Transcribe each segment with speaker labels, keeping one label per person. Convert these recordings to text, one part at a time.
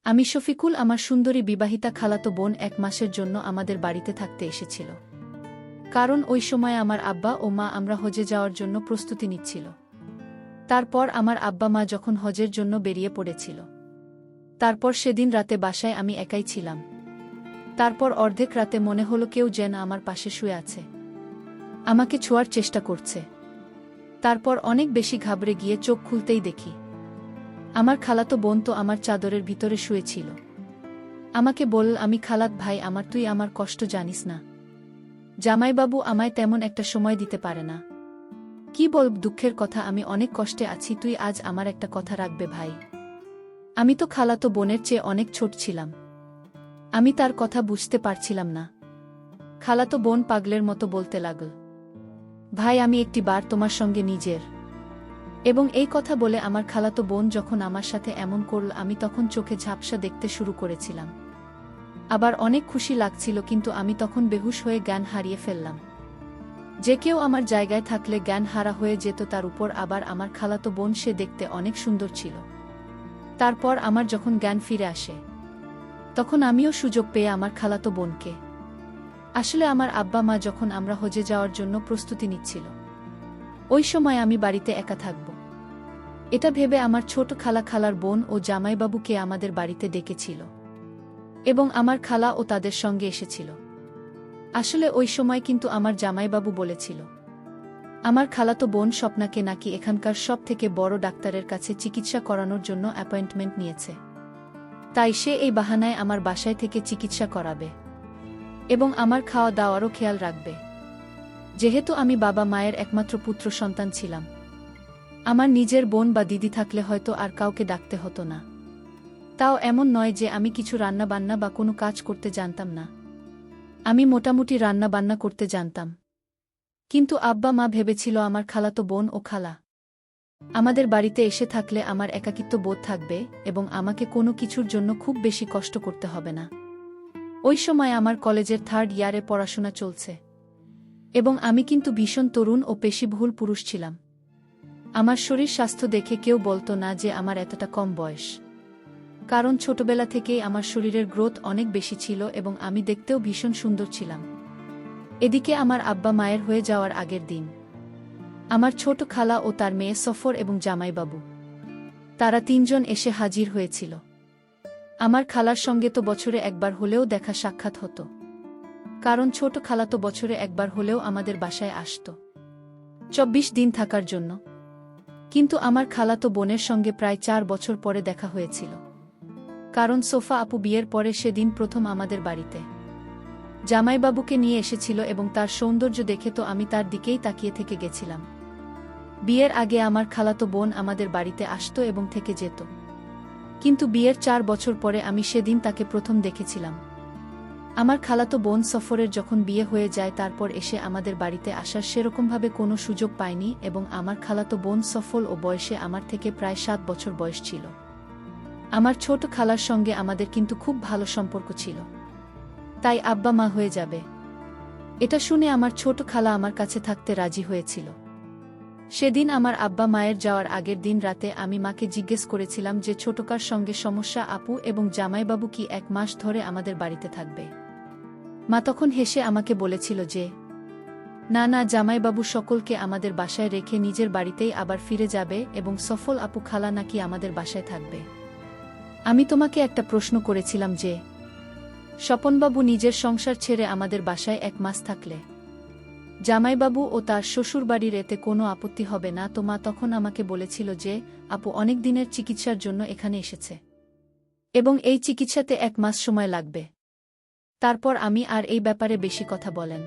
Speaker 1: আমি শফিকুল আমার সুন্দরী বিবাহিতা খালাতো বোন ১ মাসের জন্য আমাদের বাড়িতে থাকতে এসেছিল। কারণ ওই সময় আমার আব্বা ও মা আমরা হজে যাওয়ার জন্য প্রস্তুতি নিচ্ছিল। তারপর আমার আব্বা মা যখন হজের জন্য বেরিয়ে পড়েছিল, তারপর সেদিন রাতে বাসায় আমি একাই ছিলাম। তারপর অর্ধেক রাতে মনে হলো কেউ যেন আমার পাশে শুয়ে আছে, আমাকে ছোঁয়ার চেষ্টা করছে। তারপর অনেক বেশি ঘাবড়ে গিয়ে চোখ খুলতেই দেখি আমার খালাতো বোন তো আমার চাদরের ভিতরে শুয়েছিল। আমাকে বলল, আমি খালাত ভাই আমার, তুই আমার কষ্ট জানিস না? জামাইবাবু আমায় তেমন একটা সময় দিতে পারে না। কি বলব, দুঃখের কথা, আমি অনেক কষ্টে আছি, তুই আজ আমার একটা কথা রাখবে ভাই। আমি তো খালাতো বোনের চেয়ে অনেক ছোট ছিলাম। আমি তার কথা বুঝতে পারছিলাম না। খালাতো বোন পাগলের মতো বলতে লাগল, ভাই আমি একটি বার তোমার সঙ্গে নিজের। এবং এই কথা বলে আমার খালাতো বোন যখন আমার সাথে এমন করল, আমি তখন চোখে ঝাপসা দেখতে শুরু করেছিলাম। আবার অনেক খুশি লাগছিল, কিন্তু আমি তখন বেহুশ হয়ে জ্ঞান হারিয়ে ফেললাম। যে কেউ আমার জায়গায় থাকলে জ্ঞান হারা হয়ে যেত, তার উপর আবার আমার খালাতো বোন, সে দেখতে অনেক সুন্দর ছিল। তারপর আমার যখন জ্ঞান ফিরে আসে, তখন আমিও সুযোগ পেয়ে আমার খালাতো বোনকে। আসলে আমার আব্বা মা যখন আমরা হজে যাওয়ার জন্য প্রস্তুতি নিচ্ছিল, ওই সময় আমি বাড়িতে একা থাকব, এটা ভেবে আমার ছোট খালার বোন ও জামাইবাবুকে আমাদের বাড়িতে ডেকেছিল এবং আমার খালা ও তাদের সঙ্গে এসেছিল। আসলে ওই সময় কিন্তু আমার জামাইবাবু বলেছিল আমার খালাতো বোন স্বপ্নাকে নাকি এখানকার সব থেকে বড় ডাক্তারের কাছে চিকিৎসা করানোর জন্য অ্যাপয়েন্টমেন্ট নিয়েছে। তাই সে এই বাহানায় আমার বাসায় থেকে চিকিৎসা করাবে এবং আমার খাওয়া দাওয়ারও খেয়াল রাখবে। যেহেতু আমি বাবা মায়ের একমাত্র পুত্র সন্তান ছিলাম, আমার নিজের বোন বা দিদি থাকলে হয়তো আর কাউকে ডাকতে হতো না। তাও এমন নয় যে আমি কিছু রান্নাবান্না বা কোনো কাজ করতে জানতাম না। আমি মোটামুটি রান্নাবান্না করতে জানতাম। কিন্তু আব্বা মা ভেবেছিল আমার খালাতো বোন ও খালা আমাদের বাড়িতে এসে থাকলে আমার একাকিত্ব বোধ থাকবে এবং আমাকে কোনো কিছুর জন্য খুব বেশি কষ্ট করতে হবে না। ওই সময় আমার কলেজের 3rd ইয়ারে পড়াশোনা চলছে এবং আমি কিন্তু ভীষণ তরুণ ও পেশিবহুল পুরুষ ছিলাম। আমার শরীর স্বাস্থ্য দেখে কেউ বলতো না যে আমার এতটা কম বয়স, কারণ ছোটবেলা থেকেই আমার শরীরের গ্রোথ অনেক বেশি ছিল এবং আমি দেখতেও ভীষণ সুন্দর ছিলাম। এদিকে আমার আব্বা মায়ের হয়ে যাওয়ার আগের দিন আমার ছোট খালা ও তার মেয়ে সফর এবং জামাইবাবু, তারা 3 জন এসে হাজির হয়েছিল। আমার খালার সঙ্গে তো বছরে একবার হলেও দেখা সাক্ষাৎ হতো, কারণ ছোট খালা তো বছরে একবার হলেও আমাদের বাসায় আসত 24 দিন থাকার জন্য। কিন্তু আমার খালাতো বোনের সঙ্গে প্রায় 4 বছর পরে দেখা হয়েছিল, কারণ সোফা আপু বিয়ের পরে সেদিন প্রথম আমাদের বাড়িতে জামাইবাবুকে নিয়ে এসেছিল এবং তার সৌন্দর্য দেখে তো আমি তার দিকেই তাকিয়ে থেকে গেছিলাম। বিয়ের আগে আমার খালাতো বোন আমাদের বাড়িতে আসতো এবং থেকে যেত, কিন্তু বিয়ের 4 বছর পরে আমি সেদিন তাকে প্রথম দেখেছিলাম। আমার খালাতো বোন সফরের যখন বিয়ে হয়ে যায়, তারপর এসে আমাদের বাড়িতে আসার সেরকমভাবে কোনো সুযোগ পায়নি এবং আমার খালাতো বোন সফল ও বয়সে আমার থেকে প্রায় 7 বছর বয়স ছিল। আমার ছোট খালার সঙ্গে আমাদের কিন্তু খুব ভালো সম্পর্ক ছিল, তাই আব্বা মা হয়ে যাবে এটা শুনে আমার ছোট খালা আমার কাছে থাকতে রাজি হয়েছিল। সেদিন আমার আব্বা মায়ের যাওয়ার আগের দিন রাতে আমি মাকে জিজ্ঞেস করেছিলাম যে ছোটকার সঙ্গে সমস্যা, আপু এবং জামাইবাবু কি 1 মাস ধরে আমাদের বাড়িতে থাকবে? মা তখন হেসে আমাকে বলেছিল যে না না, জামাইবাবু সকলকে আমাদের বাসায় রেখে নিজের বাড়িতেই আবার ফিরে যাবে এবং সফল আপু খালা নাকি আমাদের বাসায় থাকবে। আমি তোমাকে একটা প্রশ্ন করেছিলাম যে স্বপনবাবু নিজের সংসার ছেড়ে আমাদের বাসায় 1 মাস থাকলে জামাইবাবু ও তার শ্বশুরবাড়ির এতে কোনো আপত্তি হবে না? তো মা তখন আমাকে বলেছিল যে আপু অনেক দিনের চিকিৎসার জন্য এখানে এসেছে এবং এই চিকিৎসাতে 1 মাস সময় লাগবে। তারপর আমি আর এই ব্যাপারে বেশি কথা বলেন।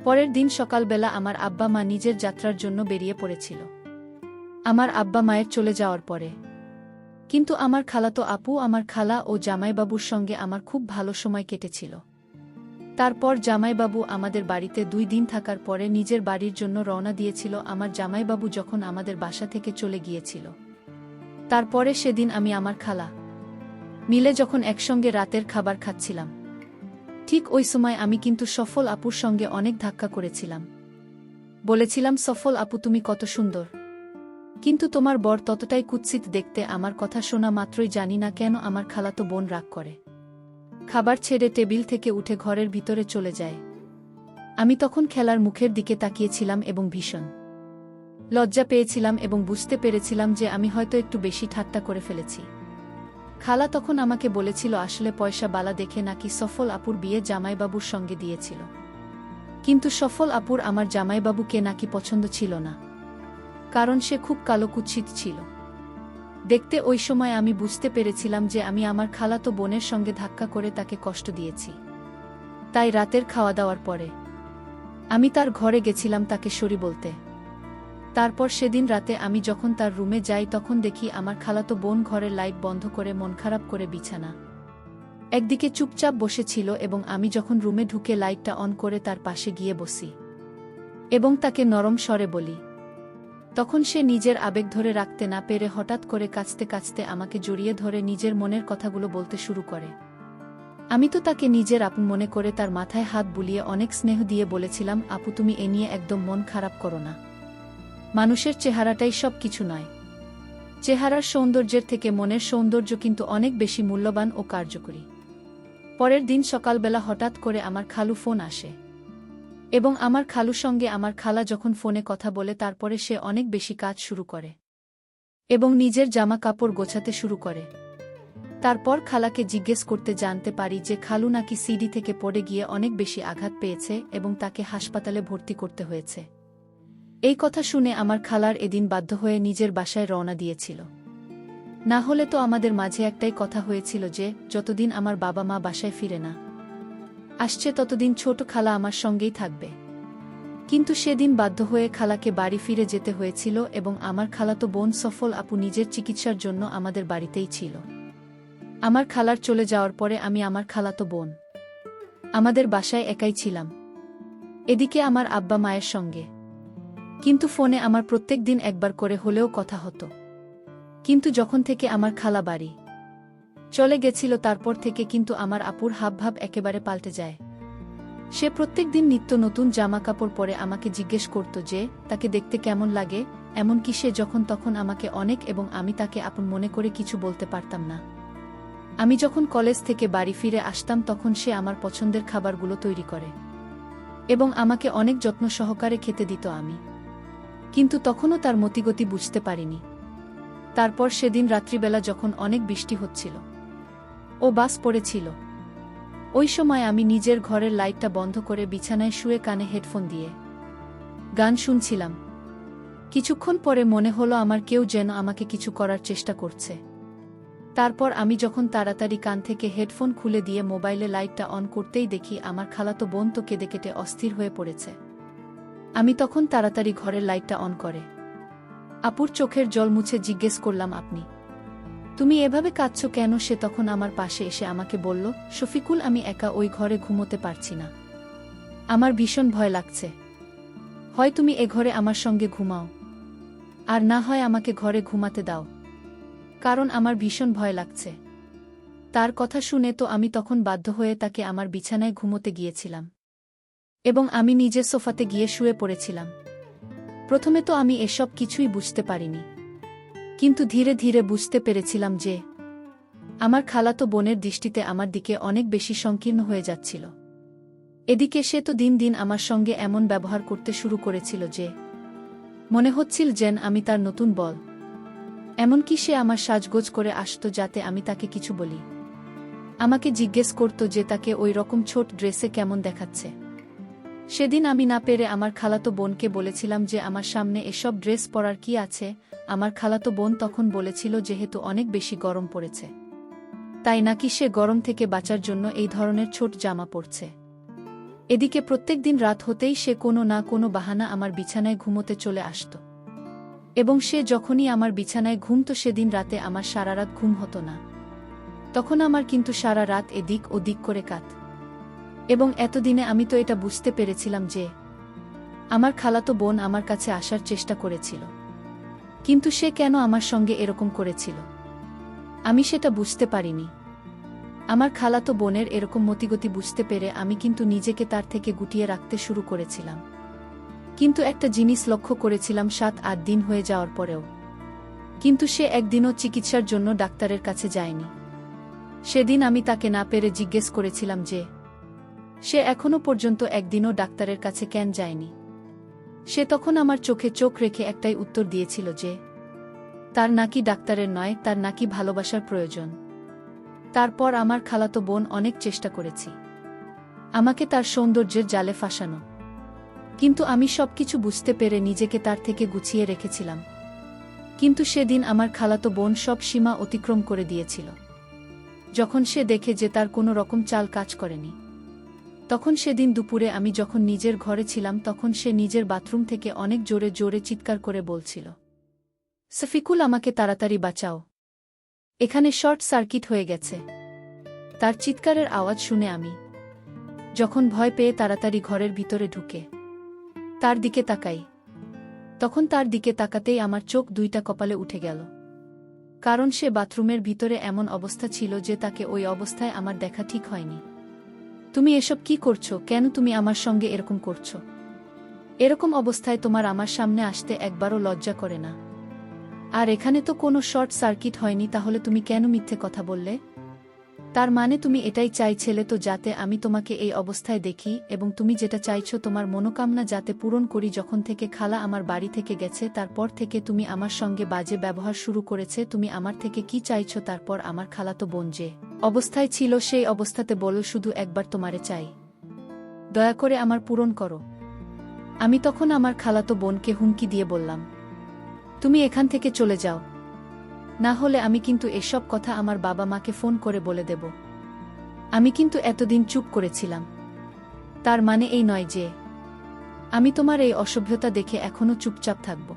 Speaker 1: পরের দিন সকালবেলা আমার আব্বা মা নিজের যাত্রার জন্য বেরিয়ে পড়েছিল আমার আব্বা মায়ের চলে যাওয়ার পরে। কিন্তু আমার খালাতো আপু, আমার খালা ও জামাইবাবুর সঙ্গে আমার খুব ভালো সময় কেটেছিল। তারপর জামাইবাবু আমাদের বাড়িতে 2 দিন থাকার পরে নিজের বাড়ির জন্য রওনা দিয়েছিল। আমার জামাইবাবু যখন আমাদের বাসা থেকে চলে গিয়েছিল, তারপরে সেদিন আমি আমার খালা মিলে যখন একসঙ্গে রাতের খাবার খাচ্ছিলাম, ঠিক ওই সময় আমি কিন্তু সফল আপুর সঙ্গে অনেক ধাক্কা করেছিলাম। বলেছিলাম, সফল আপু তুমি কত সুন্দর, কিন্তু তোমার বর ততটাই কুৎসিত দেখতে, আমার কথা শোনা মাত্রই জানি না কেন আমার খালাতো বোন রাগ করে। খাবার ছেড়ে টেবিল থেকে উঠে ঘরের ভিতরে চলে যায়। আমি তখন খেলার মুখের দিকে তাকিয়েছিলাম এবং ভীষণ লজ্জা পেয়েছিলাম এবং বুঝতে পেরেছিলাম যে আমি হয়তো একটু বেশি ঠাট্টা করে ফেলেছি। খালা তখন আমাকে বলেছিল আসলে পয়সা বালা দেখে নাকি সফল আপুর বিয়ে জামাইবাবুর সঙ্গে দিয়েছিল, কিন্তু সফল আপুর আমার জামাইবাবুকে নাকি পছন্দ ছিল না, কারণ সে খুব কালো কুৎসিত ছিল দেখতে। ওই সময় আমি বুঝতে পেরেছিলাম যে আমি আমার খালাতো বোনের সঙ্গে ধাক্কা করে তাকে কষ্ট দিয়েছি। তাই রাতের খাওয়া দাওয়ার পরে আমি তার ঘরে গেছিলাম তাকে সরি বলতে। তারপর সেদিন রাতে আমি যখন তার রুমে যাই তখন দেখি আমার খালাতো বোন ঘরের লাইট বন্ধ করে মন খারাপ করে বিছানা একদিকে চুপচাপ বসেছিল, এবং আমি যখন রুমে ঢুকে লাইটটা অন করে তার পাশে গিয়ে বসি এবং তাকে নরম স্বরে বলি, তখন সে নিজের আবেগ ধরে রাখতে না পেরে হঠাৎ করে কাঁদতে কাঁদতে আমাকে জড়িয়ে ধরে নিজের মনের কথাগুলো বলতে শুরু করে। আমি তো তাকে নিজের আপন মনে করে তার মাথায় হাত বুলিয়ে অনেক স্নেহ দিয়ে বলেছিলাম, আপু তুমি এ নিয়ে একদম মন খারাপ করো না, মানুষের চেহারাটাই সব কিছু নয়, চেহারার সৌন্দর্যের থেকে মনের সৌন্দর্য কিন্তু অনেক বেশি মূল্যবান ও কার্যকরী। পরের দিন সকালবেলা হঠাৎ করে আমার খালু ফোন আসে এবং আমার খালুর সঙ্গে আমার খালা যখন ফোনে কথা বলে তারপরে সে অনেক বেশি কাজ শুরু করে এবং নিজের জামা কাপড় গোছাতে শুরু করে। তারপর খালাকে জিজ্ঞেস করতে জানতে পারি যে খালু নাকি সিঁড়ি থেকে পড়ে গিয়ে অনেক বেশি আঘাত পেয়েছে এবং তাকে হাসপাতালে ভর্তি করতে হয়েছে। এই কথা শুনে আমার খালার এদিন বাধ্য হয়ে নিজের বাসায় রওনা দিয়েছিল। না হলে তো আমাদের মাঝে একটাই কথা হয়েছিল যে যতদিন আমার বাবা মা বাসায় ফিরে না আসছে ততদিন ছোট খালা আমার সঙ্গেই থাকবে। কিন্তু সেদিন বাধ্য হয়ে খালাকে বাড়ি ফিরে যেতে হয়েছিল এবং আমার খালাতো বোন সফল আপু নিজের চিকিৎসার জন্য আমাদের বাড়িতেই ছিল। আমার খালার চলে যাওয়ার পরে আমি আমার খালাতো বোন আমাদের বাসায় একাই ছিলাম, এদিকে আমার আব্বা মায়ের সঙ্গে। কিন্তু ফোনে আমার প্রত্যেক দিন একবার করে হলেও কথা হতো। কিন্তু যখন থেকে আমার খালা বাড়ি চলে গেছিল তারপর থেকে কিন্তু আমার আপুর হাবভাব একেবারে পাল্টে যায়। সে প্রত্যেক দিন নিত্য নতুন জামা কাপড় পরে আমাকে জিজ্ঞেস করত যে তাকে দেখতে কেমন লাগে, এমনকি সে যখন তখন আমাকে অনেক এবং আমি তাকে আপন মনে করে কিছু বলতে পারতাম না। আমি যখন কলেজ থেকে বাড়ি ফিরে আসতাম তখন সে আমার পছন্দের খাবারগুলো তৈরি করে এবং আমাকে অনেক যত্ন সহকারে খেতে দিত। আমি কিন্তু তখনও তার মতিগতি বুঝতে পারিনি। তারপর সেদিন রাত্রিবেলা যখন অনেক বৃষ্টি হচ্ছিল ও বাস পড়েছিল, ওই সময় আমি নিজের ঘরের লাইটটা বন্ধ করে বিছানায় শুয়ে কানে হেডফোন দিয়ে গান শুনছিলাম। কিছুক্ষণ পরে মনে হলো আমার কেউ যেন আমাকে কিছু করার চেষ্টা করছে। তারপর আমি যখন তাড়াতাড়ি কান থেকে হেডফোন খুলে দিয়ে মোবাইলে লাইটটা অন করতেই দেখি আমার খালাতো বোন তো কেঁদে কেটে অস্থির হয়ে পড়েছে। আমি তখন তাড়াতাড়ি ঘরের লাইটটা অন করে আপুর চোখের জল মুছে জিজ্ঞেস করলাম, তুমি এভাবে কাঁদছো কেন? সে তখন আমার পাশে এসে আমাকে বলল, শফিকুল আমি একা ওই ঘরে ঘুমোতে পারছি না, আমার ভীষণ ভয় লাগছে, হয় তুমি এ ঘরে আমার সঙ্গে ঘুমাও আর না হয় আমাকে ঘরে ঘুমাতে দাও, কারণ আমার ভীষণ ভয় লাগছে। তার কথা শুনে তো আমি তখন বাধ্য হয়ে তাকে আমার বিছানায় ঘুমোতে গিয়েছিলাম এবং আমি নিজের সোফাতে গিয়ে শুয়ে পড়েছিলাম। প্রথমে তো আমি এসব কিছুই বুঝতে পারিনি, কিন্তু ধীরে ধীরে বুঝতে পেরেছিলাম যে আমার খালাতো বোনের দৃষ্টিতে আমার দিকে অনেক বেশি সংকীর্ণ হয়ে যাচ্ছিল। এদিকে সে তো দিন দিন আমার সঙ্গে এমন ব্যবহার করতে শুরু করেছিল যে মনে হচ্ছিল যেন আমি তার নতুন বল। এমনকি সে আমার সাজগোজ করে আসত যাতে আমি তাকে কিছু বলি। আমাকে জিজ্ঞেস করত যে তাকে ওই রকম ছোট ড্রেসে কেমন দেখাচ্ছে। সেদিন আমি না পেরে আমার খালাতো বোনকে বলেছিলাম যে আমার সামনে এসব ড্রেস পরার কি আছে। আমার খালাতো বোন তখন বলেছিল যেহেতু অনেক বেশি গরম পড়েছে তাই নাকি সে গরম থেকে বাঁচার জন্য এই ধরনের ছোট জামা পরছে। এদিকে প্রত্যেক দিন রাত হতেই সে কোনো না কোনো বাহানা আমার বিছানায় ঘুমোতে চলে আসত এবং সে যখনই আমার বিছানায় ঘুমত সেদিন রাতে আমার সারা রাত ঘুম হতো না। তখন আমার কিন্তু সারা রাত এদিক ওদিক করে কাত এবং এতদিনে আমি তো এটা বুঝতে পেরেছিলাম যে আমার খালাতো বোন আমার কাছে আসার চেষ্টা করেছিল, কিন্তু সে কেন আমার সঙ্গে এরকম করেছিল আমি সেটা বুঝতে পারিনি। আমার খালাতো বোনের এরকম মতিগতি বুঝতে পেরে আমি কিন্তু নিজেকে তার থেকে গুটিয়ে রাখতে শুরু করেছিলাম। কিন্তু একটা জিনিস লক্ষ্য করেছিলাম, 7-8 দিন হয়ে যাওয়ার পরেও কিন্তু সে একদিনও চিকিৎসার জন্য ডাক্তারের কাছে যায়নি। সেদিন আমি তাকে না পেরে জিজ্ঞেস করেছিলাম যে সে এখনো পর্যন্ত একদিনও ডাক্তারের কাছে কেন যায়নি। সে তখন আমার চোখে চোখ রেখে একটাই উত্তর দিয়েছিল যে তার নাকি ডাক্তারের নয়, তার নাকি ভালোবাসার প্রয়োজন। তারপর আমার খালাতো বোন অনেক চেষ্টা করেছি আমাকে তার সৌন্দর্যের জালে ফাঁসানো, কিন্তু আমি সবকিছু বুঝতে পেরে নিজেকে তার থেকে গুছিয়ে রেখেছিলাম। কিন্তু সেদিন আমার খালাতো বোন সব সীমা অতিক্রম করে দিয়েছিল। যখন সে দেখে যে তার কোনো রকম চাল কাজ করেনি, তখন সেদিন দুপুরে আমি যখন নিজের ঘরে ছিলাম তখন সে নিজের বাথরুম থেকে অনেক জোরে জোরে চিৎকার করে বলছিল, শফিকুল, আমাকে তাড়াতাড়ি বাঁচাও, এখানে শর্ট সার্কিট হয়ে গেছে। তার চিৎকারের আওয়াজ শুনে আমি যখন ভয় পেয়ে তাড়াতাড়ি ঘরের ভিতরে ঢুকে তার দিকে তাকাই, তখন তার দিকে তাকাতেই আমার চোখ দুইটা কপালে উঠে গেল। কারণ সে বাথরুমের ভিতরে এমন অবস্থা ছিল যে তাকে ওই অবস্থায় আমার দেখা ঠিক হয়নি। তুমি এসব কি করছো? কেন তুমি আমার সঙ্গে এরকম করছো? এরকম অবস্থায় তোমার আমার সামনে আসতে একবারও লজ্জা করে না? আর এখানে তো কোনো শর্ট সার্কিট হয়নি, তাহলে তুমি কেন মিথ্যে কথা বললে? তার মানে তুমি এটাই চাইছিলে তো যাতে আমি তোমাকে এই অবস্থায় দেখি, এবং তুমি যেটা চাইছো তোমার মনোকামনা যাতে পূরণ করি। যখন থেকে খালা আমার বাড়ি থেকে গেছে তারপর থেকে তুমি আমার সঙ্গে বাজে ব্যবহার শুরু করেছে। তুমি আমার থেকে কি চাইছো? তারপর আমার খালাতো বোন যে অবস্থায় ছিল সেই অবস্থাতে বলো, শুধু একবার তোমারে চাই, দয়া করে আমার পূরণ করো। আমি তখন আমার খালাতো বোনকে হুমকি দিয়ে বললাম, তুমি এখান থেকে চলে যাও, না হলে আমি কিন্তু এসব কথা আমার বাবা মাকে ফোন করে বলে দেব। আমি কিন্তু এতদিন চুপ করেছিলাম, তার মানে এই নয় যে আমি তোমার এই অসভ্যতা দেখে এখনো চুপচাপ থাকব।